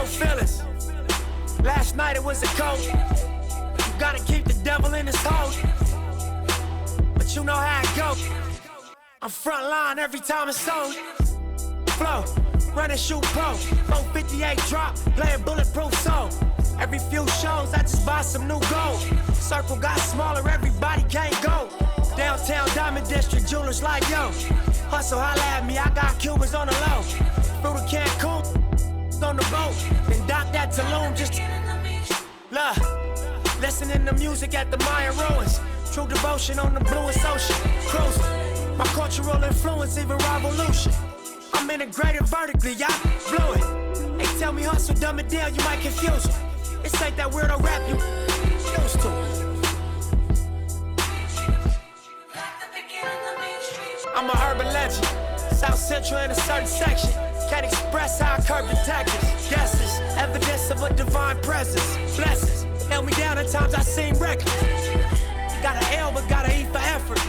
feelings. Last night it was a coat. You gotta keep the devil in his hole. But you know how it go. I'm front line every time it's on. Flow, run and shoot pro. 458 drop, playing bulletproof soul. Every few shows I just buy some new gold. Circle got smaller, everybody can't go. Downtown Diamond District, jewelers like yo. Hustle, holla at me, I got Cubans on the low. Through the Cancun, on the boat. Then dock that Tulum just love. Listening to music at the Mayan ruins. True devotion on the bluest ocean. Cruising, my cultural influence, even revolution. I'm integrated vertically, y'all blew it. They tell me hustle, dumb it down, you might confuse them. This ain't that weirdo rap you used to. I'm a urban legend, South Central in a certain section. Can't express how I curb the tactics. Guesses, evidence of a divine presence. Blessings, held me down at times I seem reckless. Got an L but got an E for effort.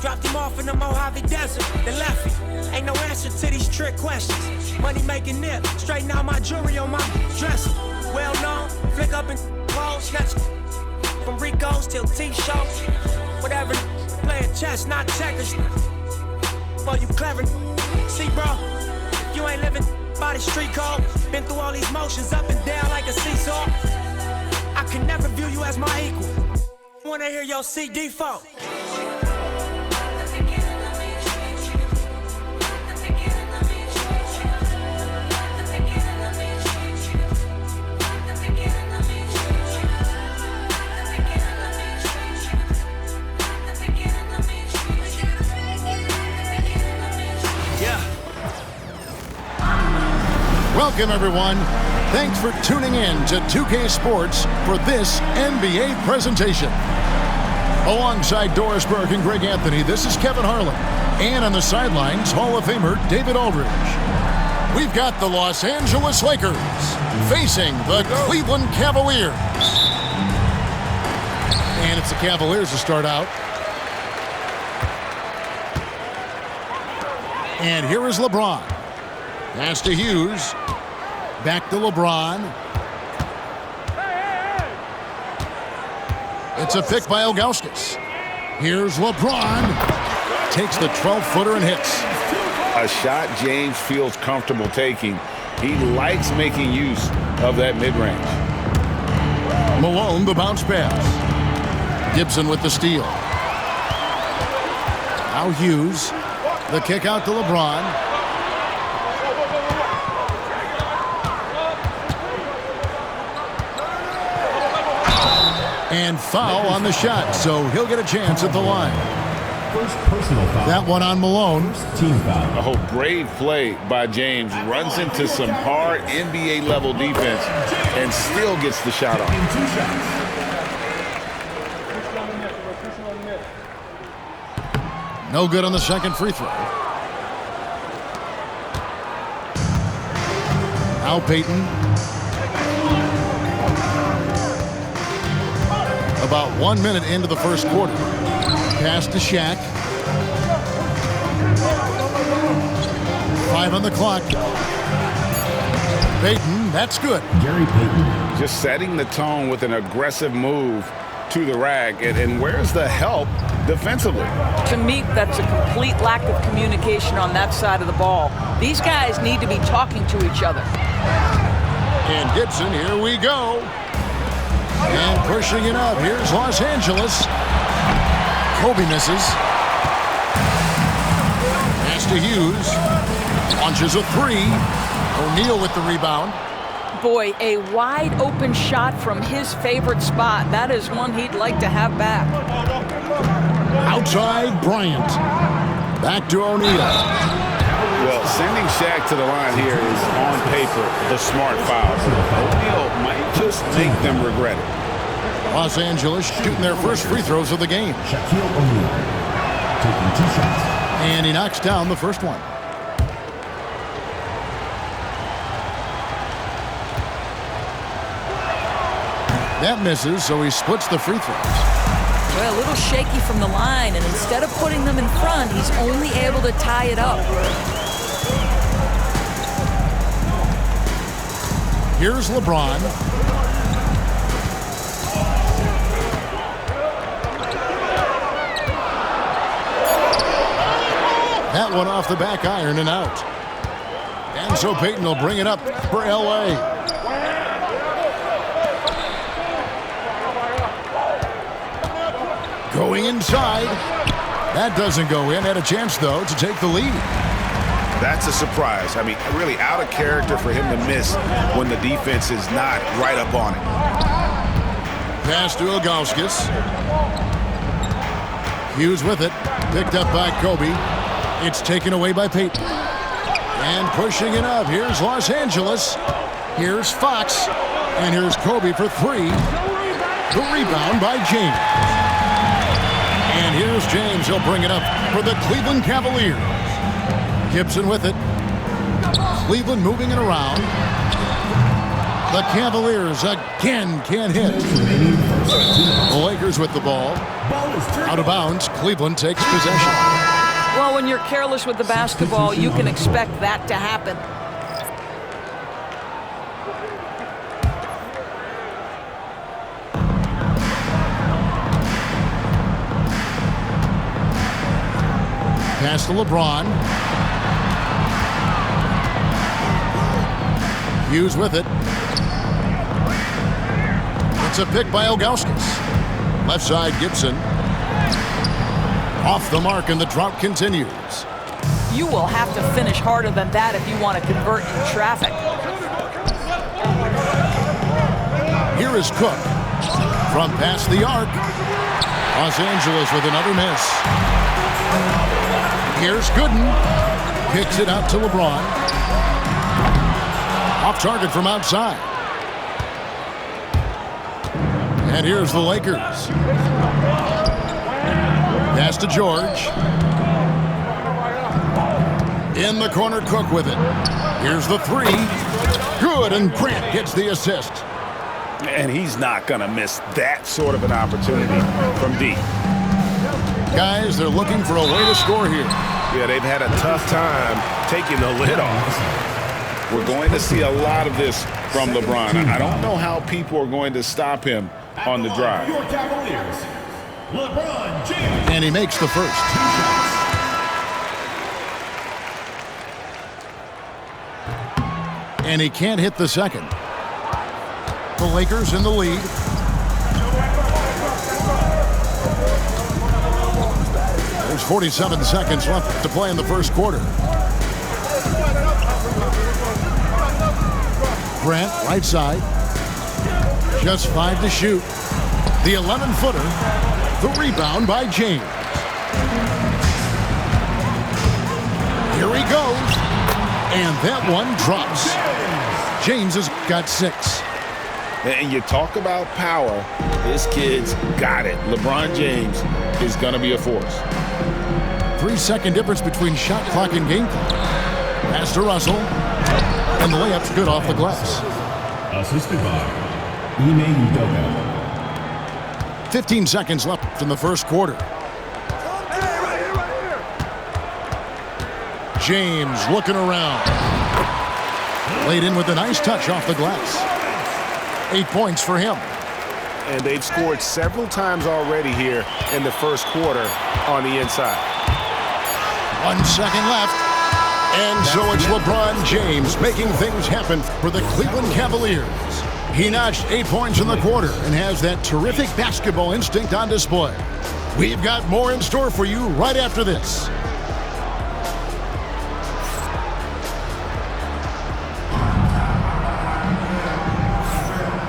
Dropped him off in the Mojave Desert, then left him. Ain't no answer to these trick questions. Money making nip, straighten out my jewelry on my dresser. Well known, flick up and close, snatch from Rico's till T-shows. Whatever, playing chess, not checkers. Well, you clever. See, bro, you ain't living by the street code. Been through all these motions up and down like a seesaw. I can never view you as my equal. Wanna hear your CD fault. Welcome, everyone. Thanks for tuning in to 2K Sports for this NBA presentation. Alongside Doris Burke and Greg Anthony, this is Kevin Harlan. And on the sidelines, Hall of Famer David Aldridge. We've got the Los Angeles Lakers facing the Cleveland Cavaliers. And it's the Cavaliers to start out. And here is LeBron. Pass to Hughes. Back to LeBron. It's a pick by Ilgauskas. Here's LeBron. Takes the 12-footer and hits. A shot James feels comfortable taking. He likes making use of that mid-range. Malone, the bounce pass. Gibson with the steal. Now Hughes. The kick out to LeBron. And foul on the shot, so he'll get a chance at the line. First personal foul. That one on Malone. First team foul. Oh, brave play by James. Runs into some hard NBA-level defense and still gets the shot off. No good on the second free throw. Now Payton. About 1 minute into the first quarter. Pass to Shaq. 5 on the clock. Payton, that's good. Gary Payton. Just setting the tone with an aggressive move to the rack. And where's the help defensively? To me, that's a complete lack of communication on that side of the ball. These guys need to be talking to each other. And Gibson, here we go. And pushing it up. Here's Los Angeles. Kobe misses. Pass to Hughes. Launches a three. O'Neal with the rebound. Boy, a wide open shot from his favorite spot. That is one he'd like to have back. Outside Bryant. Back to O'Neal. Well, sending Shaq to the line here is on paper the smart foul. O'Neal might just make them regret it. Los Angeles shooting their first free throws of the game. Shaquille O'Neal taking 2 shots. And he knocks down the first one. That misses, so he splits the free throws. Well, a little shaky from the line, and instead of putting them in front, he's only able to tie it up. Here's LeBron. That one off the back iron and out. And so Payton will bring it up for L.A. Going inside. That doesn't go in. Had a chance, though, to take the lead. That's a surprise. I mean, really out of character for him to miss when the defense is not right up on it. Pass to Ilgauskas. Hughes with it. Picked up by Kobe. It's taken away by Payton. And pushing it up. Here's Los Angeles. Here's Fox. And here's Kobe for three. The rebound by James. And here's James. He'll bring it up for the Cleveland Cavaliers. Gibson with it. Cleveland moving it around. The Cavaliers again can't hit. The Lakers with the ball. Out of bounds. Cleveland takes possession. Well, when you're careless with the basketball, you can expect that to happen. Pass to LeBron. Hughes with it. It's a pick by Ilgauskas. Left side, Gibson. Off the mark, and the drought continues. You will have to finish harder than that if you want to convert in traffic. Here is Cook. From past the arc. Los Angeles with another miss. Here's Gooden. Kicks it out to LeBron. Off target from outside. And here's the Lakers. Pass to George. In the corner, Cook with it. Here's the three. Good, and Grant gets the assist. And he's not going to miss that sort of an opportunity from deep. Guys, they're looking for a way to score here. Yeah, they've had a tough time taking the lid off. We're going to see a lot of this from LeBron. I don't know how people are going to stop him on the drive. Your Cavaliers, LeBron James. And he makes the first. And he can't hit the second. The Lakers in the lead. There's 47 seconds left to play in the first quarter. Grant, right side. Just 5 to shoot. The 11-footer. The rebound by James. Here he goes. And that one drops. James has got 6. And you talk about power. This kid's got it. LeBron James is going to be a force. 3-second difference between shot clock and game clock. Pass to Russell. And the layup's good off the glass. Assisted by Ime Udoka. 15 seconds left in the first quarter. James looking around. Laid in with a nice touch off the glass. 8 points for him. And they've scored several times already here in the first quarter on the inside. 1 second left. And so it's LeBron James making things happen for the Cleveland Cavaliers. He notched 8 points in the quarter and has that terrific basketball instinct on display. We've got more in store for you right after this.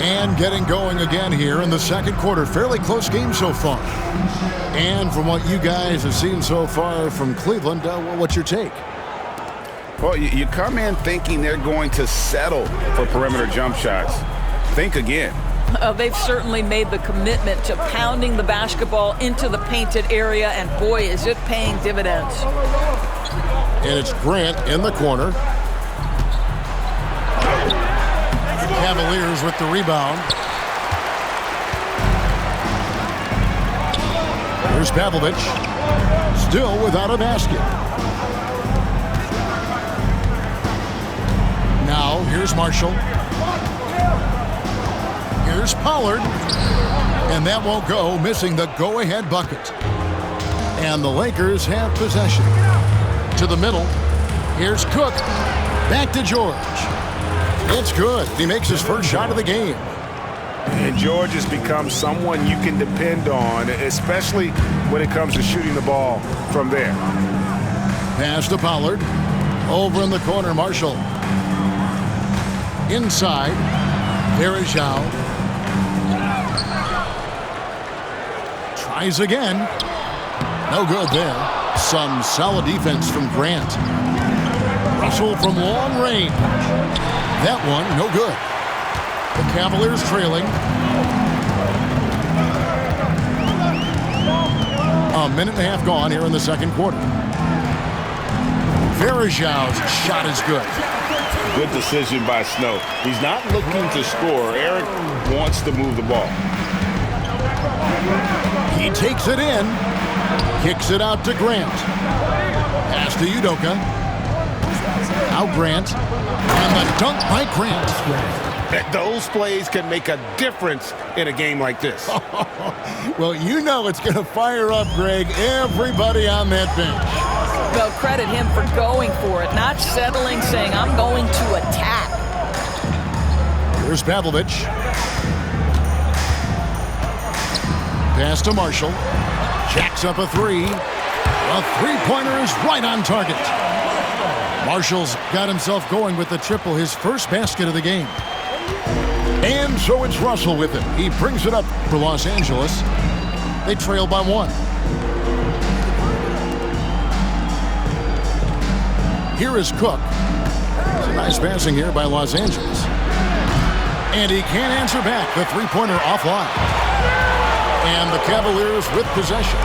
And getting going again here in the second quarter. Fairly close game so far. And from what you guys have seen so far from Cleveland, what's your take? Well, you come in thinking they're going to settle for perimeter jump shots. Think again. They've certainly made the commitment to pounding the basketball into the painted area, and boy, is it paying dividends. And it's Grant in the corner. Cavaliers with the rebound. Here's Pavlovich. Still without a basket. Now, here's Marshall. Here's Pollard. And that won't go, missing the go-ahead bucket. And the Lakers have possession. To the middle. Here's Cook. Back to George. It's good. He makes his first shot of the game. And George has become someone you can depend on, especially when it comes to shooting the ball from there. Pass to Pollard. Over in the corner, Marshall. Inside. Varejao. Tries again. No good there. Some solid defense from Grant. Russell from long range. That one, no good. The Cavaliers trailing. A minute and a half gone here in the second quarter. Varejao's shot is good. Good decision by Snow. He's not looking to score. Eric wants to move the ball. He takes it in. Kicks it out to Grant. Pass to Udoka. Now Grant. And the dunk by Grant. Those plays can make a difference in a game like this. Well, you know it's going to fire up, Greg, everybody on that bench. Well, credit him for going for it, not settling, saying, I'm going to attack. Here's Pavlovic. Pass to Marshall. Jacks up a three. A three-pointer is right on target. Marshall's got himself going with the triple, his first basket of the game. And so it's Russell with it. He brings it up for Los Angeles. They trail by one. Here is Cook. It's a nice passing here by Los Angeles. And he can't answer back. The three-pointer offline. And the Cavaliers with possession.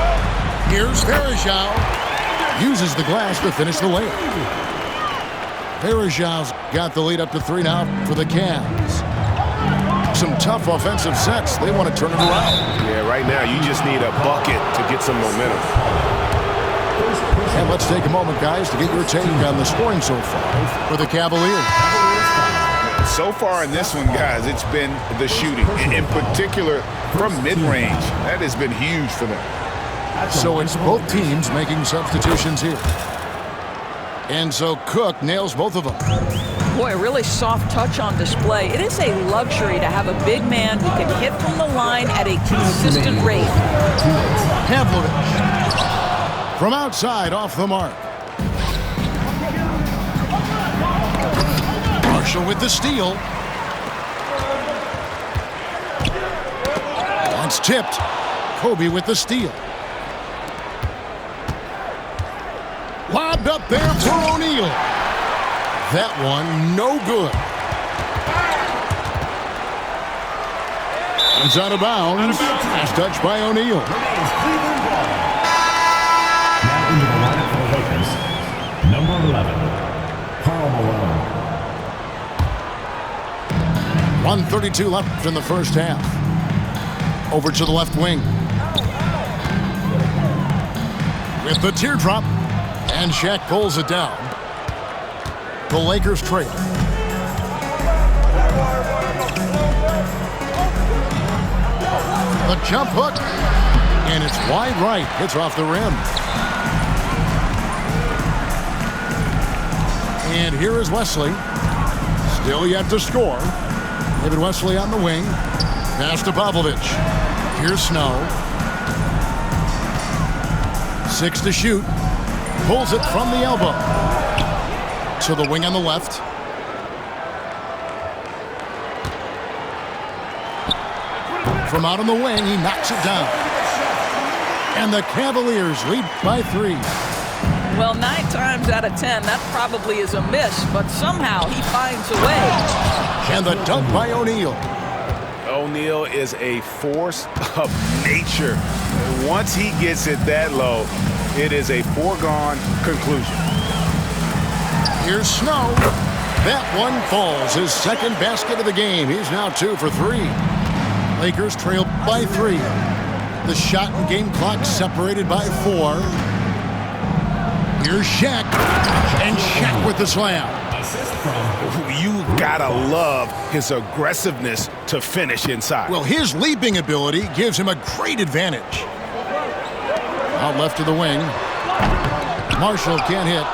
Here's Varejao. Uses the glass to finish the layup. Varejao's got the lead up to three now for the Cavs. Some tough offensive sets. They want to turn it around. Yeah, right now you just need a bucket to get some momentum. And let's take a moment, guys, to get your take on the scoring so far for the Cavaliers. So far in this one, guys, it's been the shooting, in particular from mid-range. That has been huge for them. So it's both teams making substitutions here. And so Cook nails both of them. Boy, a really soft touch on display. It is a luxury to have a big man who can hit from the line at a consistent rate. Pavlovic from outside off the mark. Marshall with the steal. That's tipped. Kobe with the steal. Lobbed up there for O'Neal. That one, no good. It's out of bounds. Last touch by O'Neal. Now into the lineup for the Lakers, number 11, Karl Malone. 1:32 left in the first half. Over to the left wing. With the teardrop. And Shaq pulls it down. The Lakers trail. The jump hook. And it's wide right. It's off the rim. And here is Wesley. Still yet to score. David Wesley on the wing. Pass to Pavlovic. Here's Snow. 6 to shoot. Pulls it from the elbow. To the wing on the left. From out on the wing, he knocks it down. And the Cavaliers lead by 3. Well, 9 times out of 10, that probably is a miss, but somehow he finds a way. And the dunk by O'Neal. O'Neal is a force of nature. Once he gets it that low, it is a foregone conclusion. Here's Snow. That one falls. His second basket of the game. He's now 2 for 3. Lakers trail by 3. The shot and game clock separated by 4. Here's Shaq. And Shaq with the slam. Assist from You gotta love his aggressiveness to finish inside. Well, his leaping ability gives him a great advantage. Out left to the wing. Marshall can't hit.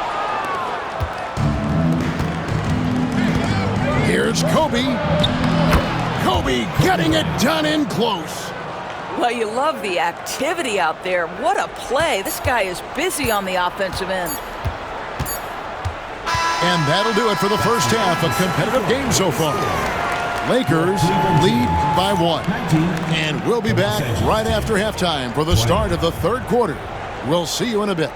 Here's Kobe. Kobe getting it done in close. Well, you love the activity out there. What a play. This guy is busy on the offensive end. And that'll do it for the first half. A competitive game so far. Lakers lead by 1. And we'll be back right after halftime for the start of the third quarter. We'll see you in a bit.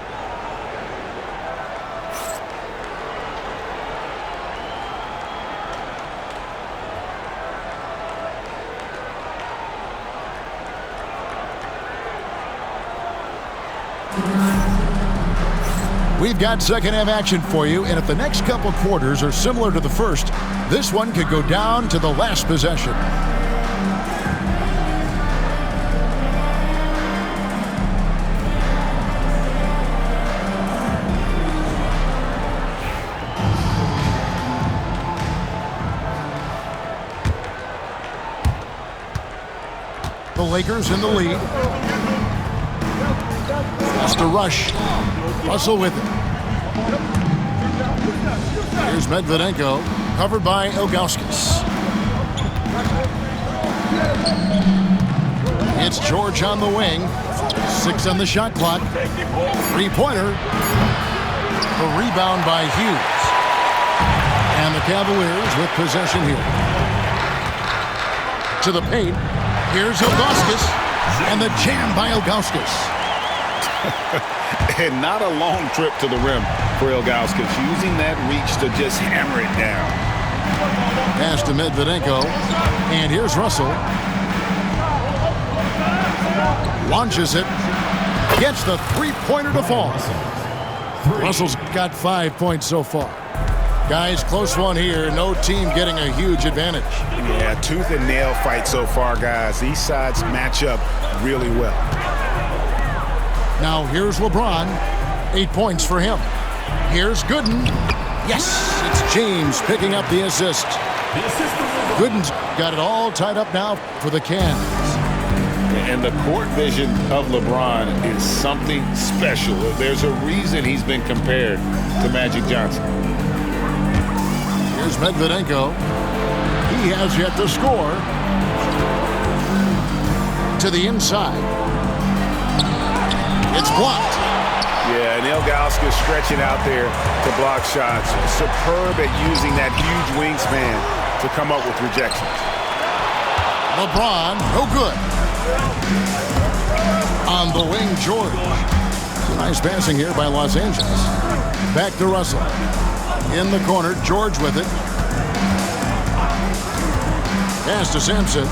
We've got second half action for you, and if the next couple quarters are similar to the first, this one could go down to the last possession. The Lakers in the lead. Has to rush. Russell with it. Here's Medvedenko, covered by Ilgauskas. It's George on the wing. 6 on the shot clock. Three-pointer. The rebound by Hughes. And the Cavaliers with possession here. To the paint. Here's Ilgauskas. And the jam by Ilgauskas. And not a long trip to the rim for Ilgauskas, using that reach to just hammer it down. Pass to Medvedenko, and here's Russell. Launches it, gets the three-pointer to fall. Russell's got 5 points so far. Guys, close one here. No team getting a huge advantage. Yeah, tooth and nail fight so far, guys. These sides match up really well. Now here's LeBron. 8 points for him. Here's Gooden. Yes, it's James picking up the assist. Gooden's got it all tied up now for the Cavs. And the court vision of LeBron is something special. There's a reason he's been compared to Magic Johnson. Here's Medvedenko. He has yet to score. To the inside. It's blocked. Yeah, and Ilgauskas stretching out there to block shots. Superb at using that huge wingspan to come up with rejections. LeBron, no good. On the wing, George. Nice passing here by Los Angeles. Back to Russell. In the corner, George with it. Pass to Sampson.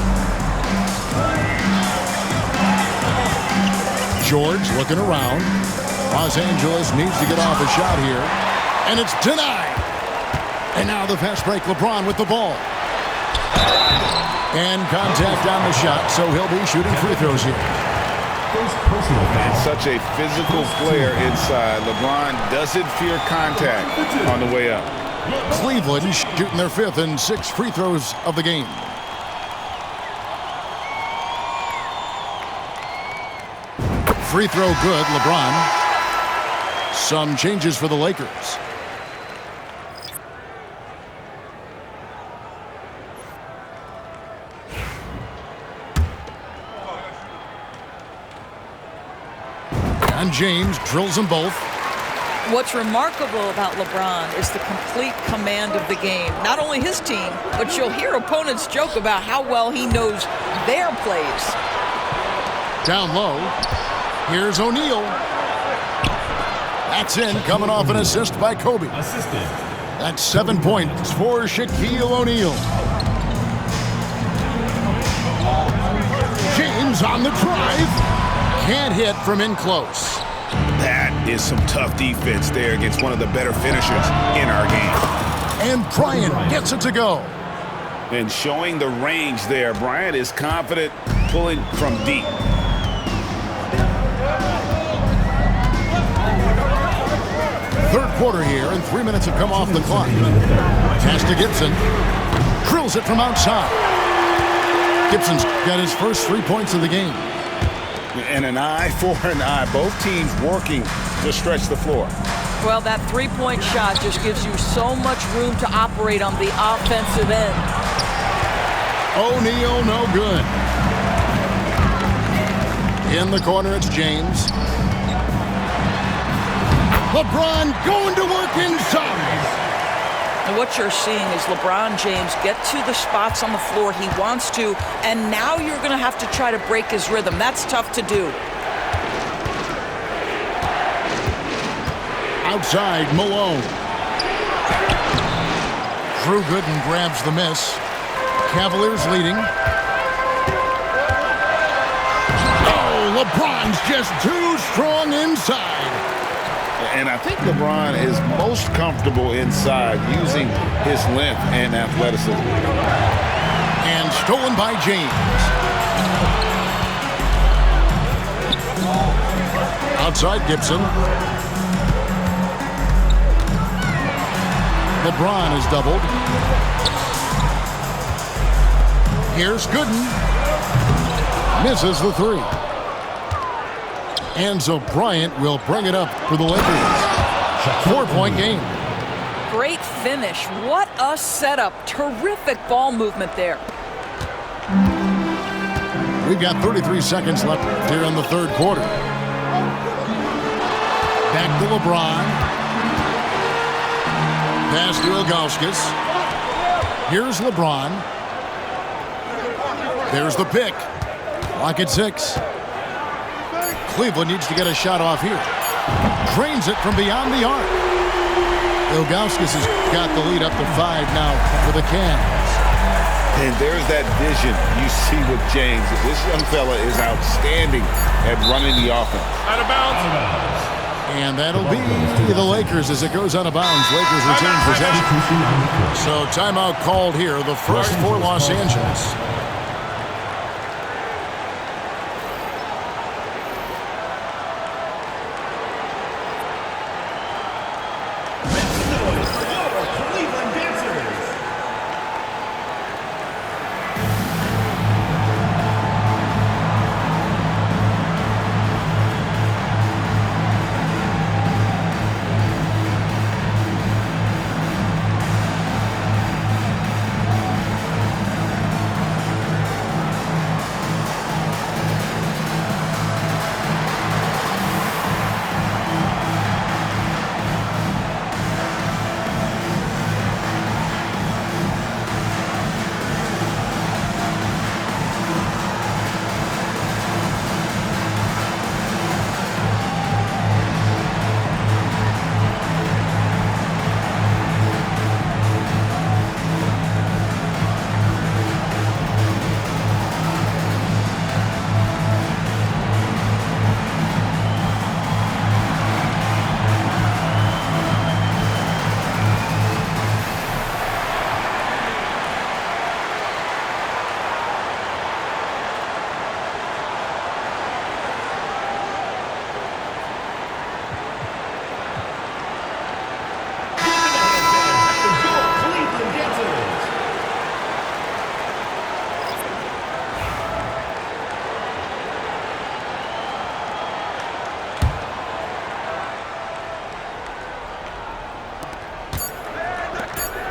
George looking around. Los Angeles needs to get off a shot here. And it's denied. And now the fast break, LeBron with the ball. And contact on the shot, so he'll be shooting free throws here. And such a physical player inside. LeBron doesn't fear contact on the way up. Cleveland shooting their 5th and 6th free throws of the game. Free throw good, LeBron. Some changes for the Lakers. And James drills them both. What's remarkable about LeBron is the complete command of the game. Not only his team, but you'll hear opponents joke about how well he knows their plays. Down low. Here's O'Neal. That's in, coming off an assist by Kobe. assisted. That's 7 points for Shaquille O'Neal. James on the drive. Can't hit from in close. That is some tough defense there against one of the better finishers in our game. And Bryant gets it to go. And showing the range there, Bryant is confident pulling from deep. Third quarter here, and 3 minutes have come off the clock. Pass to Gibson. Drills it from outside. Gibson's got his first 3 points of the game. And an eye for an eye. Both teams working to stretch the floor. Well, that three-point shot just gives you so much room to operate on the offensive end. O'Neal, no good. In the corner, it's James. LeBron going to work inside. And what you're seeing is LeBron James get to the spots on the floor he wants to, and now you're going to have to try to break his rhythm. That's tough to do. Outside, Malone. Drew Gooden grabs the miss. Cavaliers leading. Oh, LeBron's just too strong inside. And I think LeBron is most comfortable inside using his length and athleticism. And stolen by James. Outside Gibson. LeBron is doubled. Here's Gooden. Misses the three. Enzo Bryant will bring it up for the Lakers. 4-point game. Great finish. What a setup. Terrific ball movement there. We've got 33 seconds left here in the third quarter. Back to LeBron. Pass to Ilgauskas. Here's LeBron. There's the pick. Lock at 6. Cleveland needs to get a shot off here. Drains it from beyond the arc. Ilgauskas has got the lead up to 5 now for the Cavs. And there's that vision you see with James. This young fella is outstanding at running the offense. Out of bounds. And that'll be the Lakers as it goes out of bounds. Lakers retain possession. So timeout called here, the first for Los Angeles.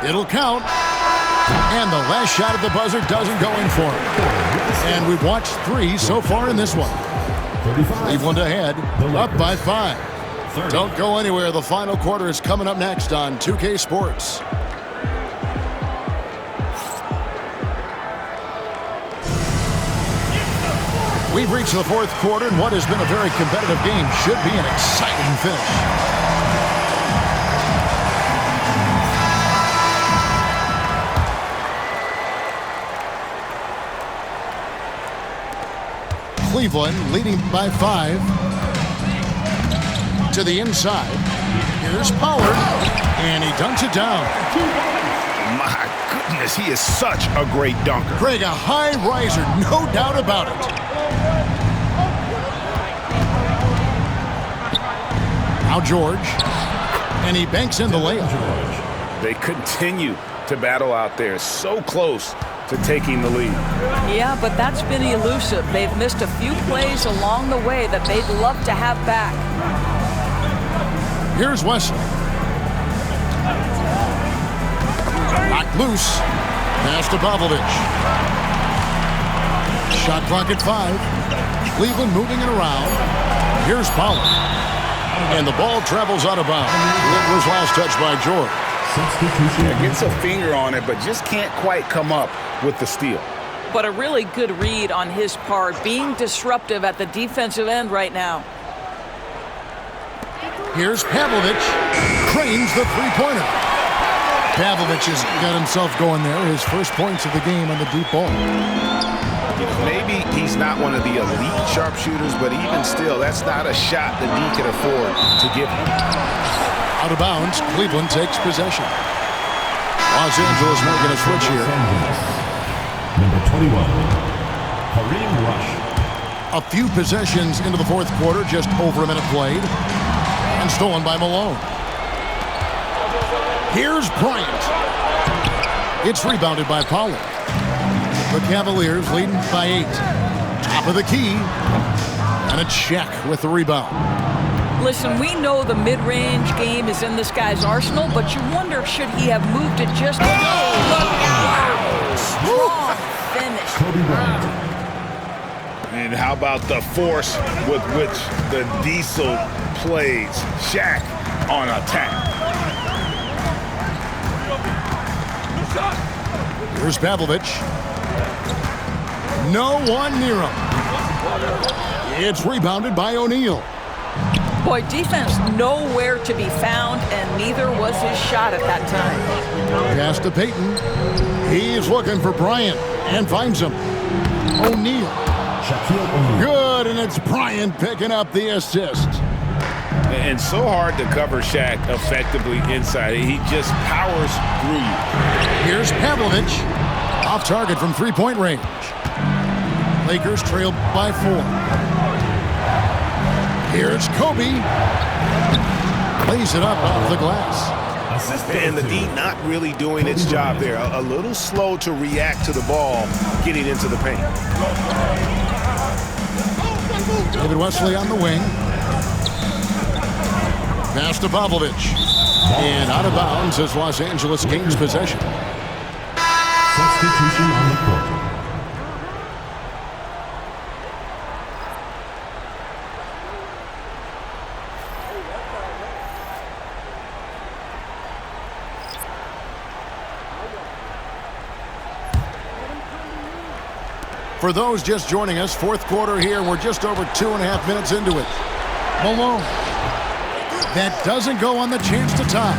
It'll count. And the last shot at the buzzer doesn't go in for him. And we've watched 3 so far in this one. Cleveland ahead, up by 5. Don't go anywhere. The final quarter is coming up next on 2K Sports. We've reached the fourth quarter, and what has been a very competitive game should be an exciting finish. Cleveland leading by 5. To the inside. Here's Pollard. And he dunks it down. My goodness, he is such a great dunker. Greg, a high riser, no doubt about it. Now George. And he banks in the layup. They continue to battle out there, so close to taking the lead. Yeah, but that's been elusive. They've missed a few plays along the way that they'd love to have back. Here's Wesley. Knocked loose. Pass to Pavlovic. Shot clock at 5. Cleveland moving it around. Here's Pollard. And the ball travels out of bounds. It was last touched by George. Yeah, gets a finger on it, but just can't quite come up with the steal. But a really good read on his part, being disruptive at the defensive end right now. Here's Pavlovic. Cranes the three-pointer. Pavlovic has got himself going there. His first points of the game on the deep ball. Maybe he's not one of the elite sharpshooters, but even still, that's not a shot that he can afford to give him. Out of bounds, Cleveland takes possession. Los Angeles making a switch here. Number 21, Kareem Rush. A few possessions into the fourth quarter, just over a minute played. And stolen by Malone. Here's Bryant. It's rebounded by Pollard. The Cavaliers leading by 8. Top of the key. And a check with the rebound. Listen, we know the mid-range game is in this guy's arsenal, but you wonder, should he have moved it just... Wow! Strong finish. Kobe Bryant. And how about the force with which the Diesel plays? Shaq on attack. Here's Pavlovic. No one near him. It's rebounded by O'Neal. Boy, defense nowhere to be found, and neither was his shot at that time. Pass to Payton. He's looking for Bryant and finds him. O'Neal. Shaquille O'Neal. Good, and it's Bryant picking up the assist. And so hard to cover Shaq effectively inside. He just powers through you. Here's Pavlovic. Off target from three-point range. Lakers trail by 4. Here's Kobe. Lays it up off the glass. And the D not really doing its job there. A little slow to react to the ball getting into the paint. David Wesley on the wing. Pass to Pavlovic. And out of bounds as Los Angeles gains possession. Substitution on the court. For those just joining us, fourth quarter here. We're just over 2.5 minutes into it. Malone. That doesn't go on the chance to tie.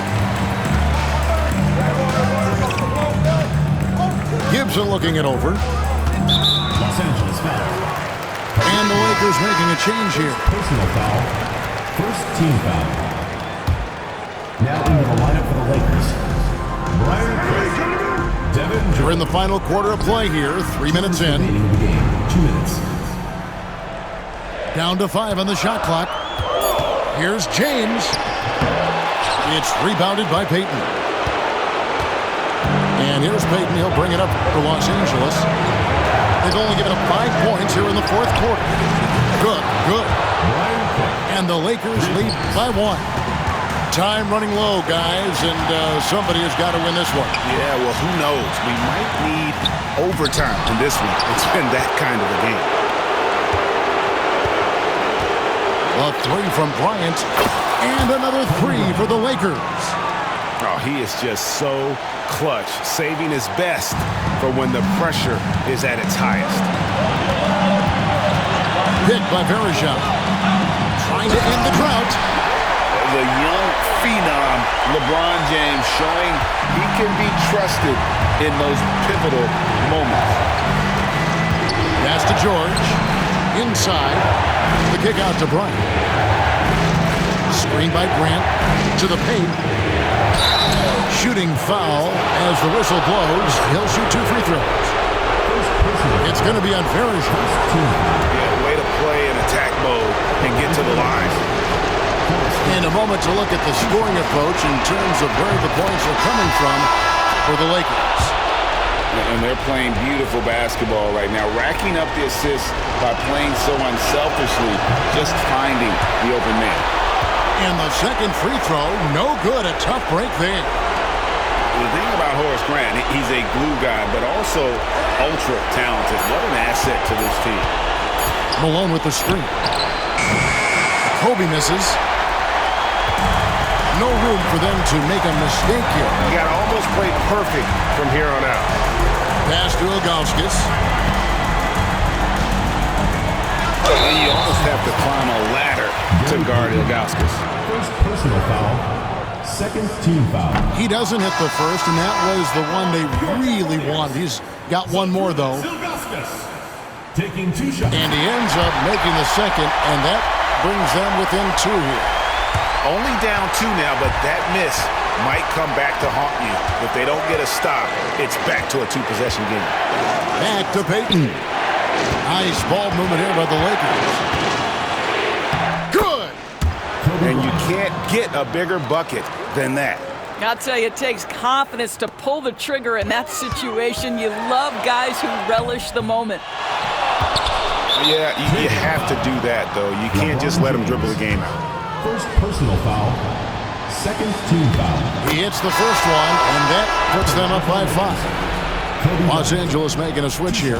Gibson looking it over. Los Angeles foul. And the Lakers making a change here. Personal foul. First team foul. Now into the lineup for the Lakers. Brian Craig. Devin Jones. We're in the final quarter of play here. 3 minutes in. Remaining in the game. 2 minutes. Down to 5 on the shot clock. Here's James. It's rebounded by Payton. And here's Payton. He'll bring it up for Los Angeles. They've only given up 5 points here in the fourth quarter. Good, good. And the Lakers lead by 1. Time running low, guys, and somebody has got to win this one. Yeah, well, who knows? We might need overtime in this one. It's been that kind of a game. A 3 from Bryant, and another 3 for the Lakers. Oh, he is just so clutch, saving his best for when the pressure is at its highest. Hit by Verejao. Trying to end the drought. The young phenom, LeBron James, showing he can be trusted in those pivotal moments. Pass to George. Inside. The kick out to Bryant. Screen by Grant. To the paint. Shooting foul as the whistle blows. He'll shoot 2 free throws. It's going to be on Verejao. Yeah, way to play in attack mode and get to the line. In a moment to look at the scoring approach in terms of where the points are coming from for the Lakers. And they're playing beautiful basketball right now, racking up the assists by playing so unselfishly, just finding the open man. And the second free throw, no good. A tough break there. The thing about Horace Grant, he's a glue guy, but also ultra talented. What an asset to this team. Malone with the screen. Kobe misses. No room for them to make a mistake here. You got to almost play perfect from here on out. Pass to Ilgauskas. And you almost have to climb a ladder to guard Ilgauskas. First personal foul. Second team foul. He doesn't hit the first, and that was the one they really wanted. He's got one more, though. Taking 2 shots. And he ends up making the second, and that brings them within 2 here. Only down 2 now, but that miss might come back to haunt you. If they don't get a stop, it's back to a 2-possession game. Back to Payton. Nice ball movement here by the Lakers. Good! And you can't get a bigger bucket than that. I'll tell you, it takes confidence to pull the trigger in that situation. You love guys who relish the moment. Yeah, you have to do that, though. You can't just let them dribble the game out. First personal foul. Second team foul. He hits the first one, and that puts them up by 5. Los Angeles making a switch here.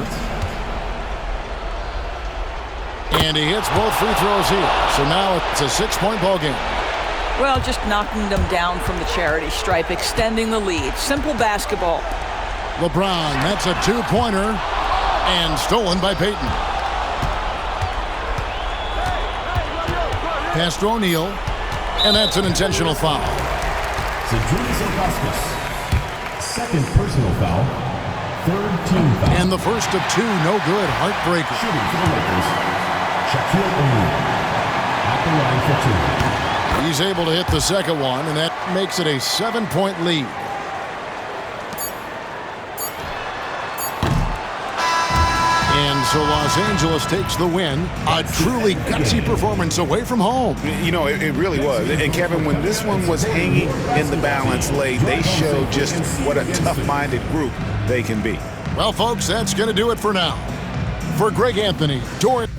And he hits both free throws here. So now it's a 6-point ball game. Well, just knocking them down from the charity stripe, extending the lead. Simple basketball. LeBron, that's a 2-pointer, and stolen by Payton. Pass to O'Neal, and that's an intentional foul. Zydrunas Ilgauskas. Second personal foul. Third team foul. And the first of 2, no good. Heartbreaker. Shooting for the Lakers, Shaquille O'Neal. At the line for 2. He's able to hit the second one, and that makes it a 7-point lead. And so Los Angeles takes the win. A truly gutsy performance away from home. You know, it really was. And Kevin, when this one was hanging in the balance late, they showed just what a tough-minded group they can be. Well, folks, that's going to do it for now. For Greg Anthony, Doris.